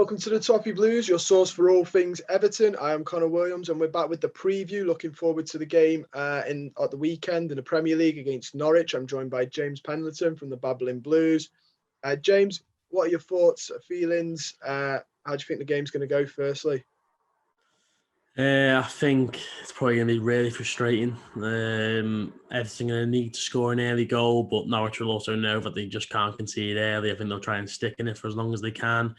Welcome to the Toffee Blues, your source for all things Everton. I am Connor Williams, and we're back with the preview. Looking forward to the game at the weekend in the Premier League against Norwich. I'm joined by James Pendleton from the Babbling Blues. James, what are your thoughts, feelings? How do you think the game's going to go? Firstly, I think it's probably going to be really frustrating. Everton going to need to score an early goal, but Norwich will also know that they just can't concede early. I think they'll try and stick in it for as long as they can.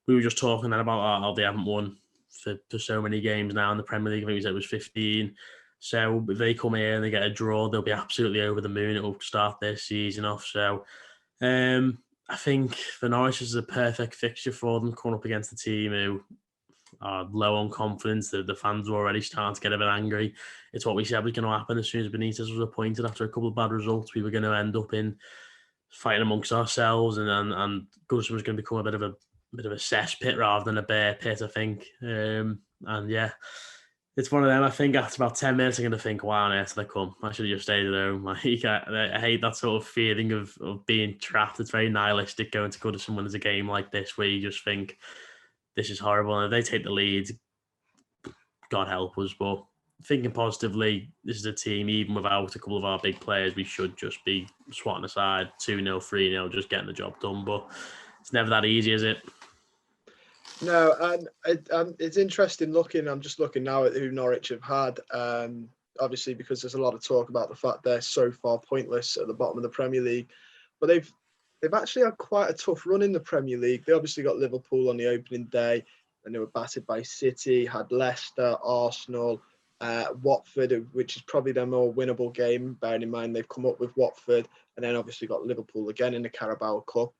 We were just talking then about how they haven't won for so many games now in the Premier League. I think we said it was 15. So if they come here and they get a draw, they'll be absolutely over the moon. It will start their season off. So I think for Norwich, this is a perfect fixture for them, coming up against a team who are low on confidence. The fans were already starting to get a bit angry. It's what we said was going to happen as soon as Benitez was appointed. After a couple of bad results, we were going to end up in fighting amongst ourselves, and Goodison was going to become a bit of a cesspit rather than a bear pit, I think. And yeah, it's one of them. I think after about 10 minutes, I'm going to think, why on earth did I come? I should have just stayed at home. I hate that sort of feeling of being trapped. It's very nihilistic going to Goodison when there's a game like this where you just think, this is horrible. And if they take the lead, God help us. But thinking positively, this is a team, even without a couple of our big players, we should just be swatting aside 2-0, 3-0, just getting the job done. But it's never that easy, is it? No, and it's interesting looking. I'm just looking now at who Norwich have had. Obviously, because there's a lot of talk about the fact they're so far pointless at the bottom of the Premier League, but they've actually had quite a tough run in the Premier League. They obviously got Liverpool on the opening day, and they were battered by City. Had Leicester, Arsenal, Watford, which is probably their more winnable game, bearing in mind they've come up with Watford, and then obviously got Liverpool again in the Carabao Cup.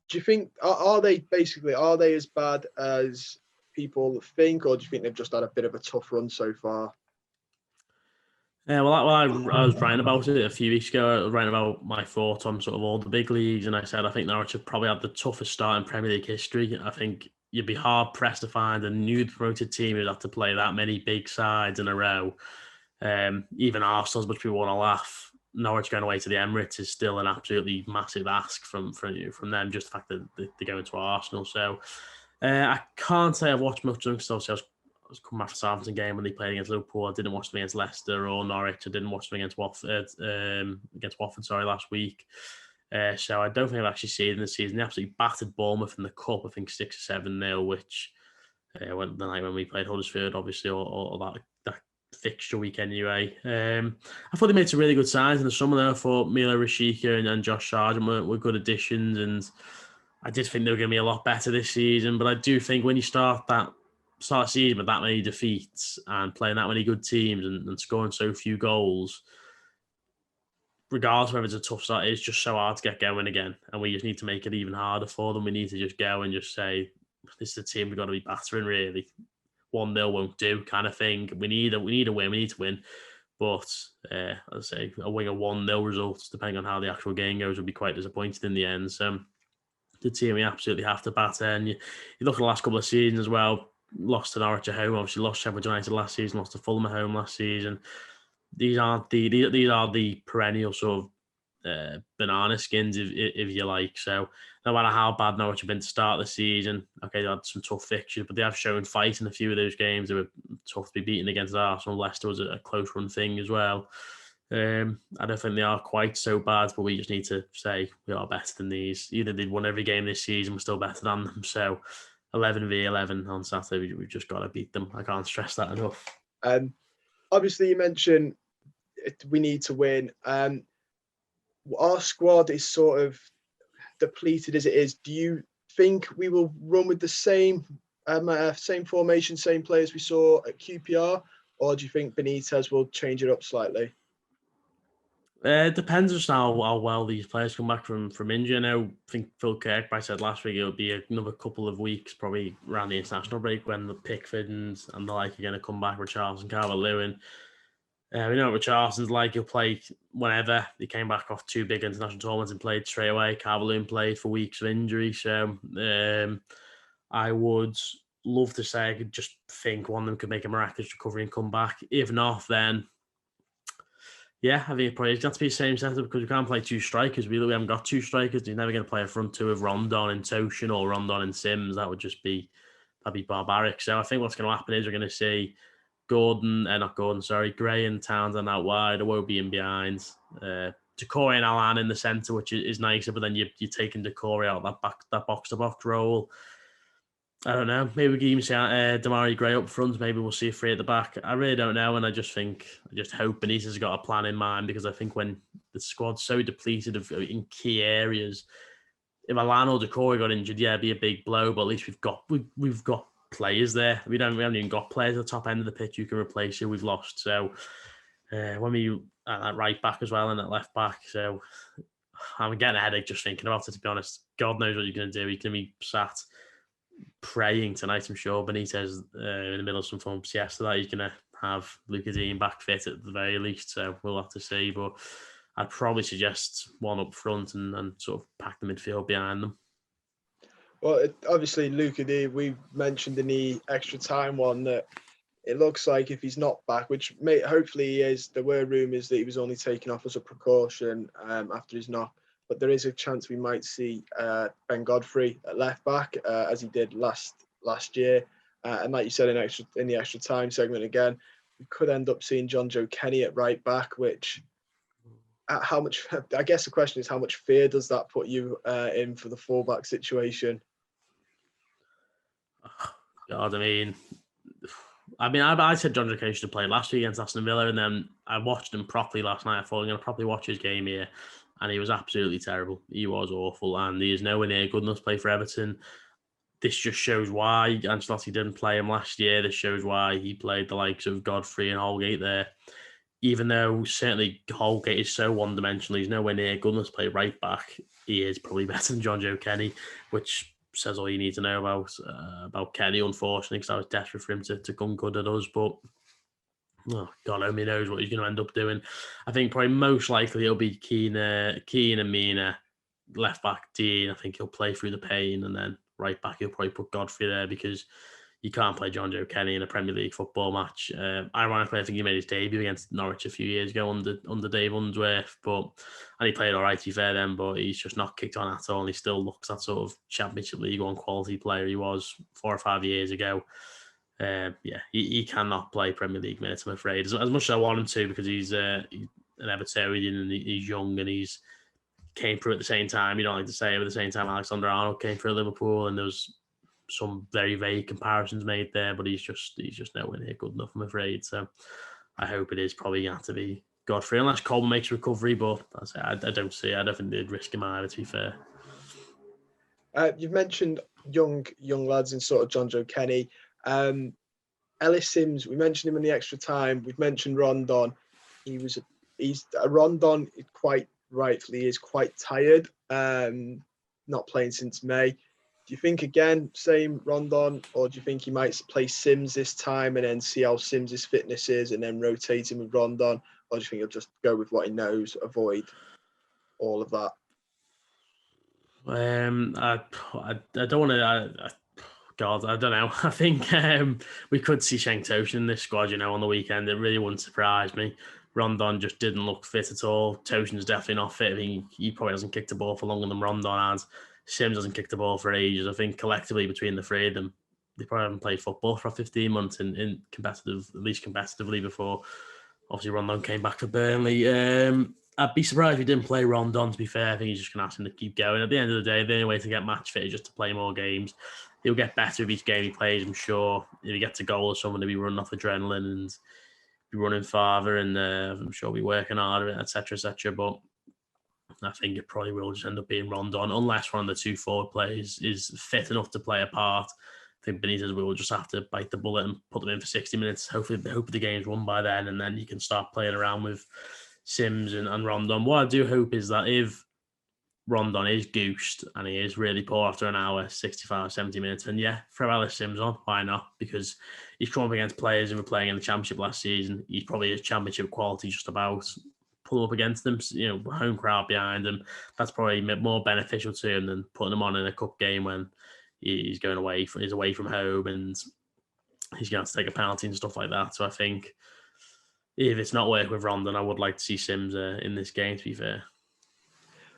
Do you think are they as bad as people think, or do you think they've just had a bit of a tough run so far? Yeah, well, I was writing about it a few weeks ago. I was writing about my thoughts on sort of all the big leagues, and I said I think Norwich have probably had the toughest start in Premier League history. I think you'd be hard pressed to find a new promoted team who'd have to play that many big sides in a row. Even Arsenal, as much people want to laugh, Norwich going away to the Emirates is still an absolutely massive ask from them. Just the fact that they go into Arsenal. So I can't say I've watched much of them because obviously I was coming after Southampton game when they played against Liverpool. I didn't watch them against Leicester or Norwich. I didn't watch them against Watford. Last week. So I don't think I've actually seen them this season. They absolutely battered Bournemouth in the cup. I think 6 or 7-0, which went the night when we played Huddersfield, obviously, or that fixture week anyway. I thought they made some really good signs in the summer there. I thought Milo Rashica and Josh Sargent were good additions, and I did think they were going to be a lot better this season. But I do think when you start a season with that many defeats and playing that many good teams and scoring so few goals, regardless of whether it's a tough start, it's just so hard to get going again. And we just need to make it even harder for them. We need to just go and just say, this is the team we've got to be battering, really. 1-0 won't do, kind of thing. We need a win. We need to win. But as I say, a win, a 1-0 result, depending on how the actual game goes, would be quite disappointing in the end. So the team we absolutely have to batter. And you look at the last couple of seasons as well. Lost to Norwich at home, obviously lost Sheffield United last season, lost to Fulham at home last season. These are the perennial sort of banana skins, if you like. So no matter how bad Norwich have been to start the season, okay, they had some tough fixtures, but they have shown fight in a few of those games. They were tough to be beaten against Arsenal. Leicester was a close run thing as well. I don't think they are quite so bad, but we just need to say we are better than these. Either they'd won every game this season, we're still better than them. So 11v11 on Saturday, we've just got to beat them. I can't stress that enough. Obviously, you mentioned we need to win. Our squad is sort of depleted as it is. Do you think we will run with the same formation, same players we saw at QPR, or do you think Benitez will change it up slightly? It depends just how well these players come back from injury. I think Phil Kirkbride said last week it'll be another couple of weeks, probably around the international break, when the Pickford and the like are going to come back. Richarlison, Calvert-Lewin. We know what Richarlison's like. He'll play whenever. He came back off 2 big international tournaments and played straight away. Calvert-Lewin played for weeks of injury. So I would love to say I could just think one of them could make a miraculous recovery and come back. If not, then Yeah, I think it probably got to be the same setup because we can't play two strikers. We haven't got two strikers. You're never going to play a front two of Rondon and Toshin or Rondon and Sims. That'd be barbaric. So I think what's going to happen is we're going to see Gray and Townsend out wide, Iwobi in behind, Decore and Alan in the centre, which is nicer. But then you're taking Decore out that box to box role. I don't know. Maybe we can even see Damari Gray up front. Maybe we'll see three at the back. I really don't know. And I just hope Benitez got a plan in mind because I think when the squad's so depleted in key areas, if Alan or Decore got injured, yeah, it'd be a big blow. But at least we've got players there. We haven't even got players at the top end of the pitch who can replace who we've lost. So when we at that right back as well and that left back, so I'm getting a headache just thinking about it. To be honest, God knows what you're going to do. You're going to be sat praying tonight, I'm sure. Benitez in the middle of some form of siesta that he's going to have Luca Dean back fit at the very least. So we'll have to see. But I'd probably suggest one up front and sort of pack the midfield behind them. Well, obviously, Luca Dean, we mentioned in the extra time one that it looks like if he's not back, which hopefully he is, there were rumours that he was only taken off as a precaution after his knock. But there is a chance we might see Ben Godfrey at left back, as he did last year. And like you said in the extra time segment again, we could end up seeing John Joe Kenny at right back, which how much, I guess the question is, how much fear does that put you in for the fullback situation? God, I said John Joe Kenny should have played last week against Aston Villa, and then I watched him properly last night. I thought I'm going to properly watch his game here. And he was absolutely terrible. He was awful, and he is nowhere near good enough to play for Everton. This just shows why Ancelotti didn't play him last year. This shows why he played the likes of Godfrey and Holgate there. Even though certainly Holgate is so one-dimensional, he's nowhere near good enough to play right back. He is probably better than John Joe Kenny, which says all you need to know about Kenny, unfortunately, because I was desperate for him to come good at us, but oh, God only knows what he's going to end up doing. I think probably most likely it'll be Keane and Mina, left back Dean. I think he'll play through the pain, and then right back he'll probably put Godfrey there because you can't play John Joe Kenny in a Premier League football match. Ironically, I think he made his debut against Norwich a few years ago under Dave Unsworth, and he played all right, to be fair then, but he's just not kicked on at all, and he still looks that sort of Championship League One quality player he was 4 or 5 years ago. He cannot play Premier League minutes, I'm afraid. As much as I want him to, because he's an Evertonian and he's young and he's came through at the same time. You don't like to say it, but at the same time, Alexander Arnold came through Liverpool, and there was some very vague comparisons made there, but he's just nowhere near good enough, I'm afraid. So I hope it is probably going to have to be Godfrey, unless Coleman makes a recovery, but I don't see it. I don't think they'd risk him either, to be fair. You've mentioned young lads in sort of John Joe Kenny. Ellis Sims, we mentioned him in the extra time. We've mentioned Rondon. He's Rondon, quite rightfully, is quite tired. Not playing since May. Do you think again same Rondon, or do you think he might play Sims this time and then see how Sims' fitness is and then rotate him with Rondon, or do you think he'll just go with what he knows, avoid all of that? I don't want to. God, I don't know. I think we could see Cenk Tosun in this squad, on the weekend. It really wouldn't surprise me. Rondon just didn't look fit at all. Tosun's definitely not fit. I mean, he probably hasn't kicked the ball for longer than Rondon has. Sims hasn't kicked the ball for ages. I think collectively between the three of them, they probably haven't played football for 15 months in competitive, at least competitively, before obviously Rondon came back for Burnley. I'd be surprised if he didn't play Rondon, to be fair. I think he's just going to ask him to keep going. At the end of the day, the only way to get match fit is just to play more games. He'll get better with each game he plays, I'm sure. If he gets a goal or someone to be running off adrenaline and be running farther, and I'm sure be working harder, etc., etc. But I think it probably will just end up being Rondon, unless one of the two forward players is fit enough to play a part. I think Benitez will just have to bite the bullet and put them in for 60 minutes. Hopefully the game's won by then, and then you can start playing around with Sims and Rondon. What I do hope is that if Rondon is goosed and he is really poor after an hour, 65, 70 minutes, and throw Ellis Sims on. Why not? Because he's come up against players who were playing in the Championship last season. He's probably Championship quality just about. Pull up against them, home crowd behind him. That's probably more beneficial to him than putting him on in a cup game when he's away from home and he's going to have to take a penalty and stuff like that. So I think if it's not working with Rondon, I would like to see Sims in this game, to be fair.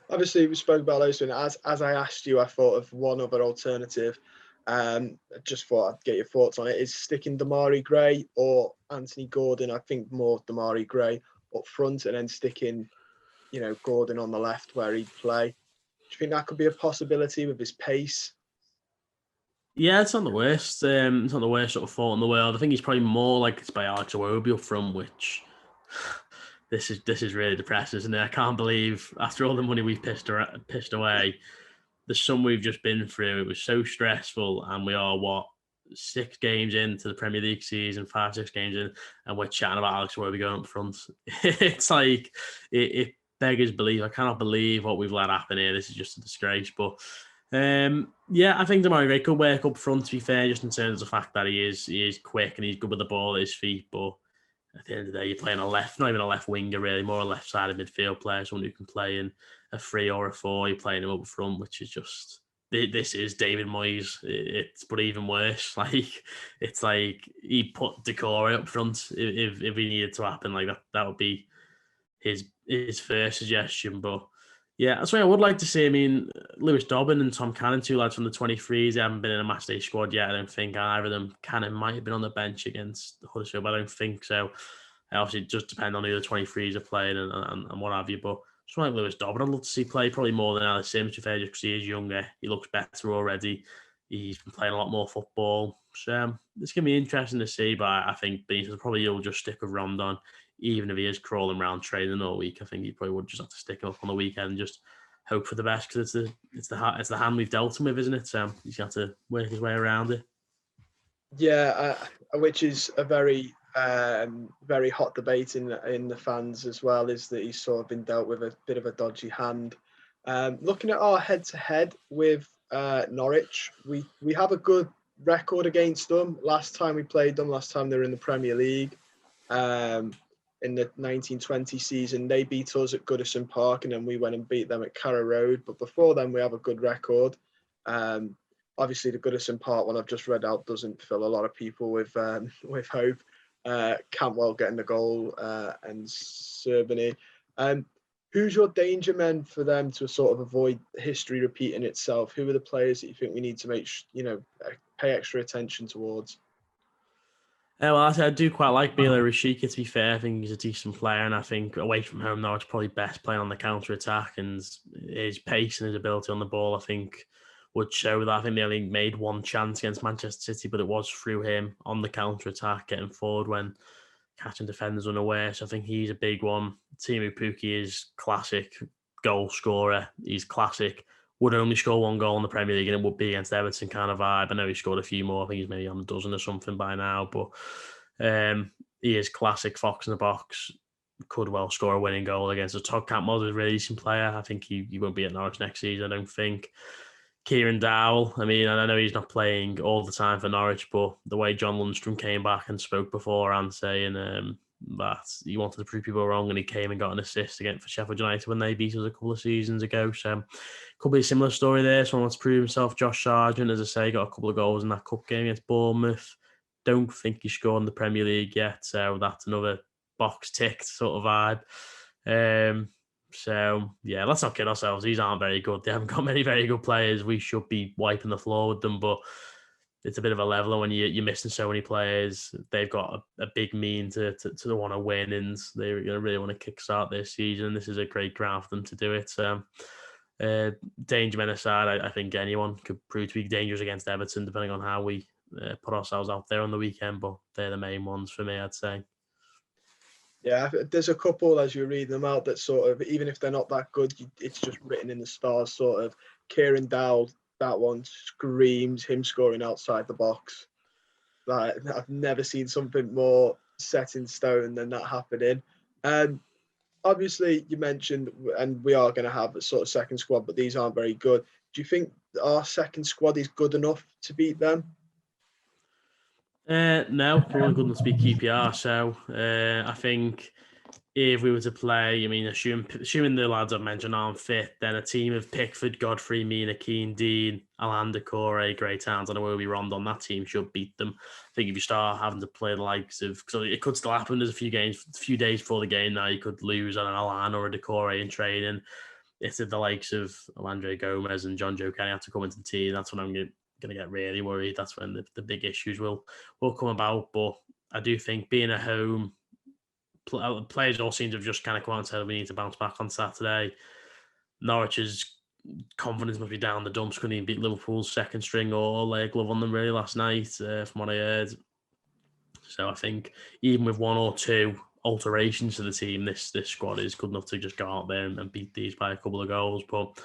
Obviously, we spoke about those things. As I asked you, I thought of one other alternative. Just thought I'd get your thoughts on it. Is sticking Damari Gray or Anthony Gordon? I think more Damari Gray up front, and then sticking, Gordon on the left where he'd play. Do you think that could be a possibility with his pace? Yeah, it's not the worst. It's not the worst sort of thought in the world. I think he's probably more likely to play Alex Iwobi up front, which this is really depressing, isn't it? I can't believe after all the money we've pissed away, the sum we've just been through, it was so stressful, and we are 6 games into the Premier League season, 5-6 games in, and we're chatting about Alex Iwobi going up front. It's like it beggars belief. I cannot believe what we've let happen here. This is just a disgrace, but. Yeah, I think Damari Gray could work up front, to be fair, just in terms of the fact that he is quick and he's good with the ball at his feet. But at the end of the day, you're playing not even a left winger, really, more a left-sided midfield player, someone who can play in a 3 or a 4. You're playing him up front, which is just, this is David Moyes. But even worse. It's like he put Decore up front if he needed to happen. Like that would be his first suggestion, but. Yeah, that's what I would like to see. I mean, Lewis Dobbin and Tom Cannon, 2 lads from the 23s, they haven't been in a matchday squad yet. I don't think either of them. Cannon might have been on the bench against Huddersfield, but I don't think so. Obviously, it just depends on who the 23s are playing and what have you. But someone like Lewis Dobbin, I'd love to see play probably more than Alice Sims, just because he is younger. He looks better already. He's been playing a lot more football. So it's going to be interesting to see, but I think Beans probably will just stick with Rondon. Even if he is crawling around training all week, I think he probably would just have to stick him up on the weekend and just hope for the best, because it's the hand we've dealt him with, isn't it? So he's got to work his way around it. Yeah, which is a very very hot debate in the fans as well, is that he's sort of been dealt with a bit of a dodgy hand. Looking at our head-to-head with Norwich, we have a good record against them. Last time we played them, last time they were in the Premier League. In the 1920 season, they beat us at Goodison Park, and then we went and beat them at Carrow Road. But before then, we have a good record. Obviously, the Goodison Park one I've just read out doesn't fill a lot of people with hope. Cantwell getting the goal and Serbany. Who's your danger men for them to sort of avoid history repeating itself? Who are the players that you think we need to pay extra attention towards? Well, I do quite like Bilo Rashika, to be fair. I think he's a decent player, and I think away from home now, it's probably best playing on the counter-attack, and his pace and his ability on the ball, I think, would show that. I think they only made 1 chance against Manchester City, but it was through him on the counter-attack, getting forward when catching defenders unaware. So I think he's a big one. Timu Pukki is classic goal scorer. He's classic. Would only score 1 goal in the Premier League, and it would be against Everton kind of vibe. I know he scored a few more. I think he's maybe on a dozen or something by now, but he is classic fox in the box. Could well score a winning goal against a Todd Cantwell, is a really decent player. I think he won't be at Norwich next season, I don't think. Kieran Dowell, I mean, I know he's not playing all the time for Norwich, but the way John Lundstrom came back and spoke beforehand saying that he wanted to prove people wrong, and he came and got an assist again for Sheffield United when they beat us a couple of seasons ago. So could be a similar story there. Someone wants to prove himself. Josh Sargent, as I say, got a couple of goals in that cup game against Bournemouth. Don't think he scored in the Premier League yet, so that's another box ticked sort of vibe. So, yeah, let's not kid ourselves. These aren't very good. They haven't got many very good players. We should be wiping the floor with them, but it's a bit of a leveler when you're missing so many players. They've got a big mean to want to win, and they really want to kickstart this season. This is a great ground for them to do it. Danger men aside, I think anyone could prove to be dangerous against Everton, depending on how we put ourselves out there on the weekend, but they're the main ones for me, I'd say. Yeah, there's a couple, as you're reading them out, that sort of, even if they're not that good, it's just written in the stars, sort of. Kieran Dowell, that one screams him scoring outside the box. Like, I've never seen something more set in stone than that happening. Obviously, you mentioned, and we are going to have a sort of second squad, but these aren't very good. Do you think our second squad is good enough to beat them? No, we're only good enough to beat QPR. So I think if we were to play, I mean, assuming the lads I've mentioned aren't fit, then a team of Pickford, Godfrey, Mina, Keane, Dean, Alander, Corey, Gray Towns, and Iwobi Rond on that team should beat them. I think if you start having to play the likes of, so it could still happen. There's a few days before the game now. You could lose on an Alan or a Decore in training. If the likes of Andre Gomez and John Joe Kenny have to come into the team, that's when I'm going to get really worried. That's when the big issues will come about. But I do think being at home, players all seem to have just kind of come out and said we need to bounce back on Saturday. Norwich's confidence must be down the dumps. Couldn't even beat Liverpool's second string or lay a glove on them really last night, from what I heard. So I think even with one or two alterations to the team, this squad is good enough to just go out there and beat these by a couple of goals. But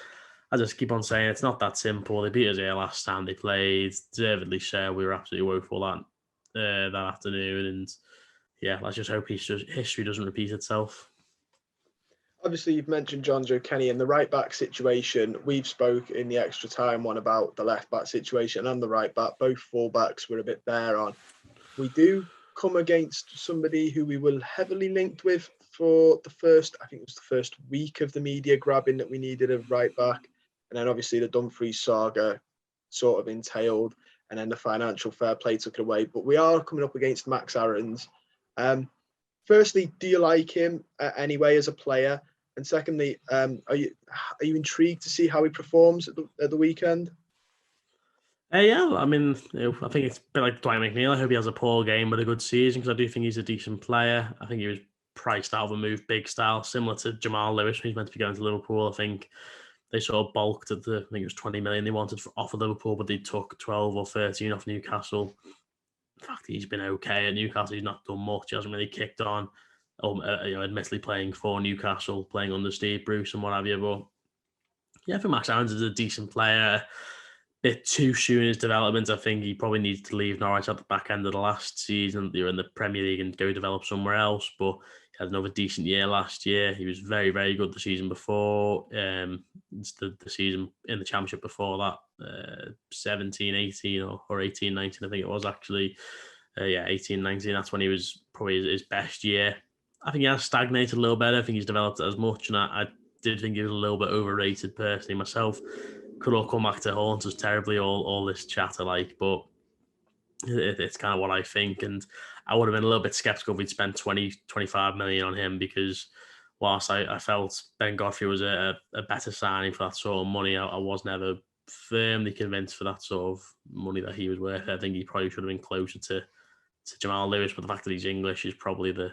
I just keep on saying it's not that simple. They beat us here last time they played, deservedly so. We were absolutely woeful that afternoon, and yeah, let's just hope history doesn't repeat itself. Obviously, you've mentioned John Joe Kenny and the right back situation. We've spoke in the extra time one about the left back situation and the right back. Both full backs were a bit bare on. We do come against somebody who we were heavily linked with for I think it was the first week of the media grabbing that we needed a right back. And then obviously the Dumfries saga sort of entailed, and then the financial fair play took it away. But we are coming up against Max Aarons. Firstly, do you like him anyway as a player? And secondly, are you intrigued to see how he performs at the weekend? Yeah, I mean, I think it's a bit like Dwight McNeil. I hope he has a poor game but a good season, because I do think he's a decent player. I think he was priced out of a move big style, similar to Jamal Lewis when he's meant to be going to Liverpool. I think they sort of balked at I think it was 20 million they wanted off of Liverpool, but they took 12 or 13 off Newcastle. In fact, he's been okay at Newcastle. He's not done much. He hasn't really kicked on. Admittedly playing for Newcastle, playing under Steve Bruce and what have you. But yeah, I think Max Aarons is a decent player. Bit too soon in his development. I think he probably needs to leave Norwich at the back end of the last season. They were in the Premier League and go develop somewhere else. But he had another decent year last year. He was very, very good the season before. It's the season in the Championship before that, 17, 18 or 18, 19, I think it was actually. 18, 19. That's when he was probably his best year. I think he has stagnated a little bit. I don't think he's developed as much. And I did think he was a little bit overrated personally myself. Could all come back to haunt us terribly, all this chatter, but it's kind of what I think. And I would have been a little bit skeptical if we'd spent 20, 25 million on him, because whilst I felt Ben Godfrey was a better signing for that sort of money, I was never firmly convinced for that sort of money that he was worth. I think he probably should have been closer to Jamal Lewis, but the fact that he's English is probably the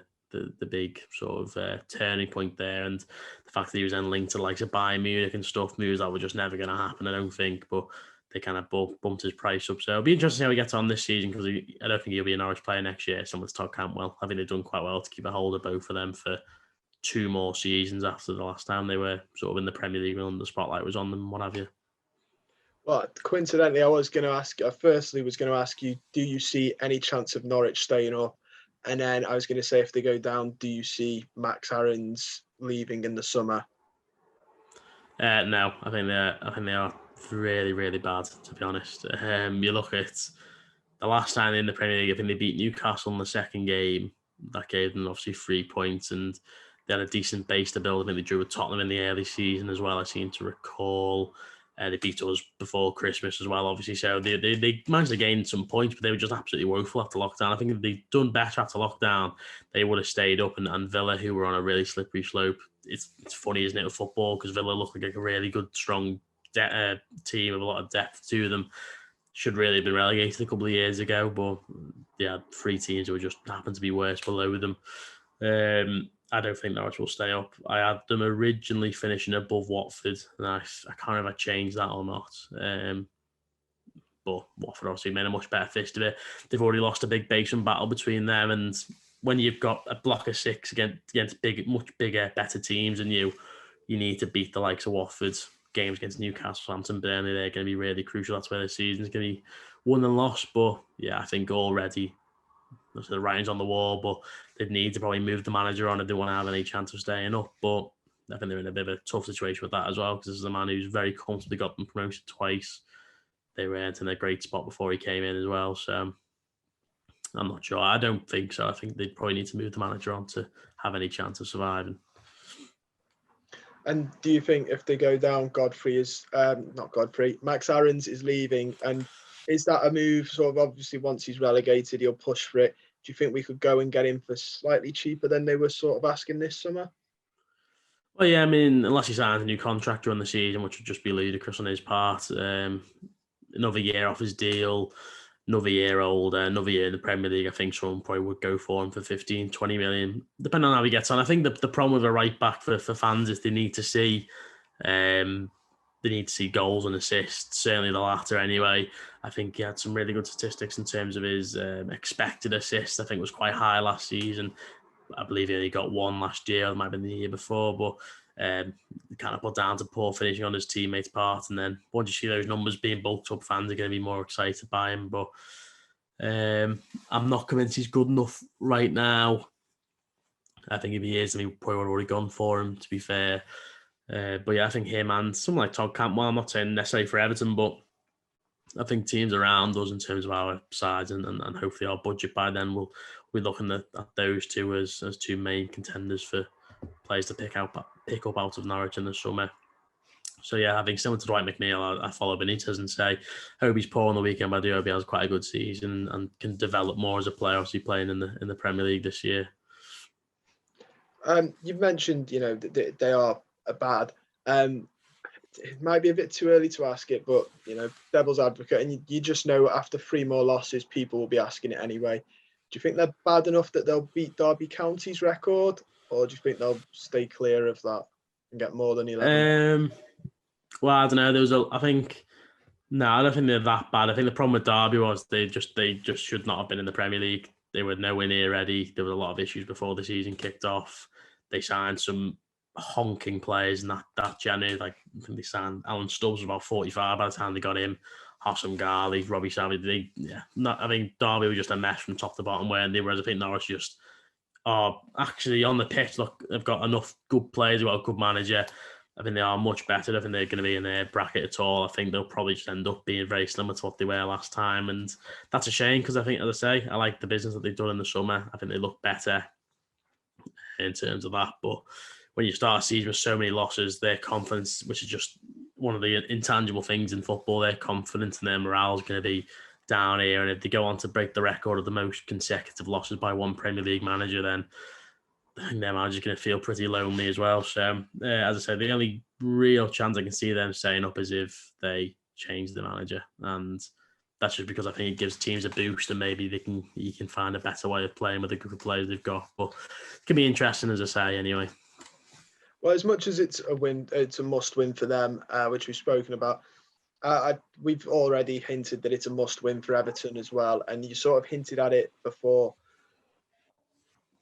big sort of turning point there, and the fact that he was then linked to the likes of Bayern Munich and stuff, moves that were just never going to happen, I don't think, but they kind of bumped his price up. So it'll be interesting how he gets on this season, because I don't think he'll be a Norwich player next year, similar to Todd Cantwell. I think they've done quite well to keep a hold of both of them for 2 more seasons after the last time they were sort of in the Premier League and the spotlight was on them, what have you. Well, coincidentally, I was going to ask you, do you see any chance of Norwich staying up? And then I was going to say, if they go down, do you see Max Aarons leaving in the summer? No, I think they are really, really bad, to be honest. You look at the last time in the Premier League, I think they beat Newcastle in the second game. That gave them obviously 3 points, and they had a decent base to build. I think they drew with Tottenham in the early season as well, I seem to recall. They beat us before Christmas as well, obviously. So they managed to gain some points, but they were just absolutely woeful after lockdown. I think if they'd done better after lockdown, they would have stayed up. And Villa, who were on a really slippery slope, it's funny, isn't it, with football? Because Villa look like a really good, strong team with a lot of depth to them. Should really have been relegated a couple of years ago, but yeah, 3 teams who just happened to be worse below them. I don't think Norwich will stay up. I had them originally finishing above Watford, and I can't remember if I changed that or not. But Watford obviously made a much better fist of it. They've already lost a big basement battle between them, and when you've got a block of 6 against much bigger, better teams, and you need to beat the likes of Watford. Games against Newcastle, Southampton, Burnley, they're going to be really crucial. That's where the season's going to be won and lost. But yeah, I think already the writing's on the wall, but they'd need to probably move the manager on if they want to have any chance of staying up. But I think they're in a bit of a tough situation with that as well, because this is a man who's very comfortably got them promoted twice. They were in a great spot before he came in as well. So I'm not sure. I don't think so. I think they'd probably need to move the manager on to have any chance of surviving. And do you think if they go down, Max Aarons is leaving, and is that a move? Sort of obviously once he's relegated, he'll push for it. Do you think we could go and get him for slightly cheaper than they were sort of asking this summer? Well, yeah, I mean, unless he signs a new contract during the season, which would just be ludicrous on his part. Another year off his deal, another year older, another year in the Premier League. I think someone probably would go for him for 15, 20 million, depending on how he gets on. I think the problem with a right back for fans is they need to see goals and assists, certainly the latter anyway. I think he had some really good statistics in terms of his expected assists. I think it was quite high last season. I believe he only got one last year, or it might have been the year before, but kind of put down to poor finishing on his teammates' part. And then once you see those numbers being bulked up, fans are going to be more excited by him. But I'm not convinced he's good enough right now. I think if he is, then we probably would have already gone for him, to be fair. But yeah, I think him and someone like Todd Cantwell, I'm not saying necessarily for Everton, but I think teams around us in terms of our sides and hopefully our budget by then will be looking at those two as two main contenders for players to pick up out of Norwich in the summer. So yeah, I think similar to Dwight McNeil, I follow Benitez and say, hope he's poor on the weekend, but I do hope he has quite a good season and can develop more as a player, obviously playing in the Premier League this year. You've mentioned, they are bad. It might be a bit too early to ask it, but devil's advocate, and you just know after 3 more losses, people will be asking it anyway. Do you think they're bad enough that they'll beat Derby County's record, or do you think they'll stay clear of that and get more than 11? Well, I don't know. I don't think they're that bad. I think the problem with Derby was they just should not have been in the Premier League. They were nowhere near ready. There were a lot of issues before the season kicked off. They signed some honking players in that January. Like, I think they signed Alan Stubbs was about 45 by the time they got him. Hossam Ghali, Robbie Savage. I think Derby were just a mess from top to bottom, whereas I think Norwich just are actually on the pitch. Look, they've got enough good players, they've got a good manager. I think they are much better. I think they're going to be in their bracket at all. I think they'll probably just end up being very similar to what they were last time. And that's a shame because I think, as I say, I like the business that they've done in the summer. I think they look better in terms of that. But when you start a season with so many losses, their confidence, which is just one of the intangible things in football, their confidence and their morale is going to be down here. And if they go on to break the record of the most consecutive losses by one Premier League manager, then I think their manager's going to feel pretty lonely as well. So, as I said, the only real chance I can see them staying up is if they change the manager. And that's just because I think it gives teams a boost and maybe you can find a better way of playing with the group of players they've got. But it can be interesting, as I say, anyway. Well, as much as it's a win, it's a must-win for them, which we've spoken about. We've already hinted that it's a must-win for Everton as well, and you sort of hinted at it before.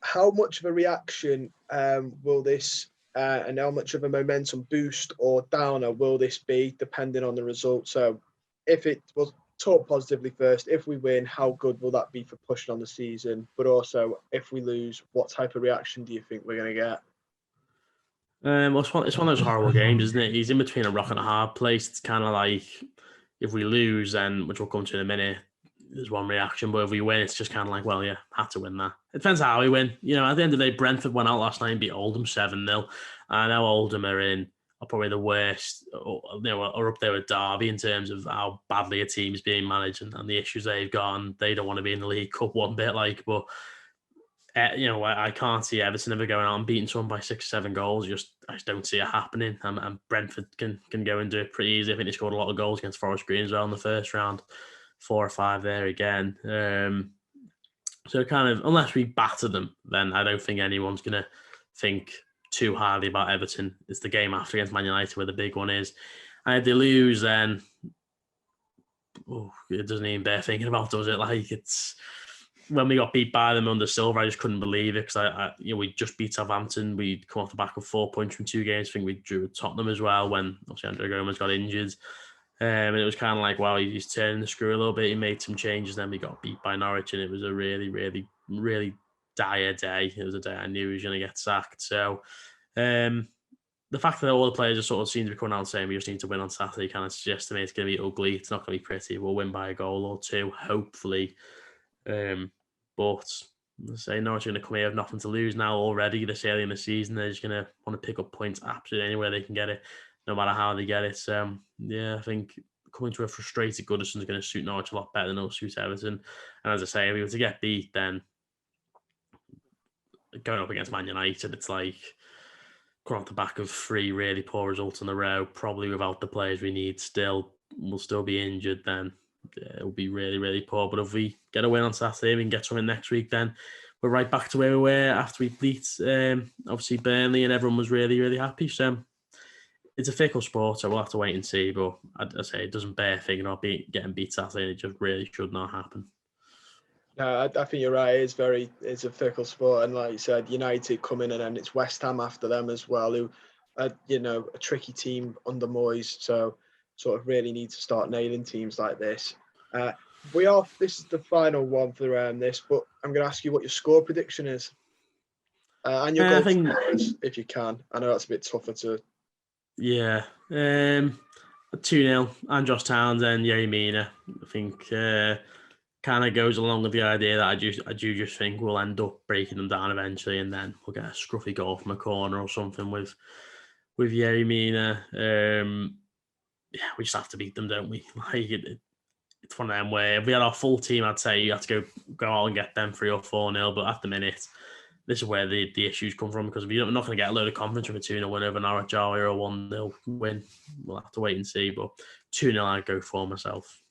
How much of a reaction will this and how much of a momentum boost or downer will this be, depending on the result? So, if it was talk positively first, if we win, how good will that be for pushing on the season? But also, if we lose, what type of reaction do you think we're going to get? Well, it's one of those horrible games, isn't it? He's in between a rock and a hard place. It's kind of like if we lose, then, which we'll come to in a minute, there's one reaction. But if we win, it's just kind of like, well, yeah, had to win that. It depends how we win. At the end of the day, Brentford went out last night and beat Oldham 7-0. I know Oldham are probably the worst, or up there with Derby in terms of how badly a team's being managed and the issues they've got. And they don't want to be in the League Cup one bit, but I can't see Everton ever going out and beating someone by 6 or 7 goals. I just don't see it happening. And Brentford can go and do it pretty easy. I think they scored a lot of goals against Forest Green as well in the first round, 4 or 5 there again. So kind of, unless we batter them, then I don't think anyone's going to think too highly about Everton. It's the game after against Man United where the big one is. And if they lose, then it doesn't even bear thinking about, does it? Like, it's when we got beat by them under Silver, I just couldn't believe it because we just beat Southampton. We'd come off the back of 4 points from 2 games. I think we drew with Tottenham as well when obviously Andre Gomes got injured. And it was kind of like, wow, he's turning the screw a little bit. He made some changes, then we got beat by Norwich, and it was a really, really, really dire day. It was a day I knew he was going to get sacked. So the fact that all the players just sort of seem to be coming out and saying we just need to win on Saturday kind of suggests to me it's going to be ugly. It's not going to be pretty. We'll win by a goal or 2, hopefully. But let's say Norwich are going to come here with nothing to lose now already this early in the season. They're just going to want to pick up points absolutely anywhere they can get it, no matter how they get it. I think coming to a frustrated Goodison is going to suit Norwich a lot better than it'll suit Everton. And as I say, if we were to get beat, then going up against Man United, it's like going off the back of 3 really poor results in a row, probably without the players we need we'll still be injured, then it'll be really, really poor. But if we get a win on Saturday, we can get something next week, then we're right back to where we were after we beat, obviously, Burnley, and everyone was really, really happy. So it's a fickle sport, so we'll have to wait and see. But I say it doesn't bear thinking about getting beat Saturday. It just really should not happen. No, I think you're right. It's a fickle sport, and like you said, United come in, and then it's West Ham after them as well, who are, a tricky team under Moyes. So sort of really need to start nailing teams like this. This is the final one for this, but I'm going to ask you what your score prediction is, and your goal scorers, if you can. I know that's a bit tougher to. Yeah, 2-0. Andros Townsend, Yerry Mina. I think kind of goes along with the idea that I do just think we'll end up breaking them down eventually, and then we'll get a scruffy goal from a corner or something with Yerry Mina. We just have to beat them, don't we? Like it's one of them where if we had our full team, I'd say you have to go out and get them 3 or 4-0. But at the minute, this is where the issues come from, because we're not going to get a load of confidence from a 2-0 win over Norwich or a 1-0 win. We'll have to wait and see. But 2-0, I'd go for myself.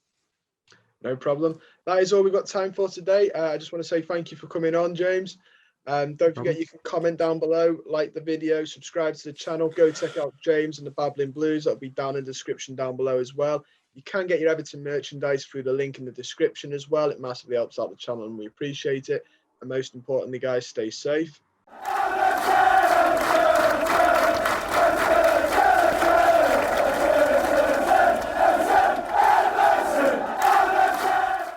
No problem. That is all we've got time for today. I just want to say thank you for coming on, James. Don't forget, you can comment down below, like the video, subscribe to the channel, go check out James and the Babbling Blues. That'll be down in the description down below as well. You can get your Everton merchandise through the link in the description as well. It massively helps out the channel and we appreciate it. And most importantly, guys, stay safe.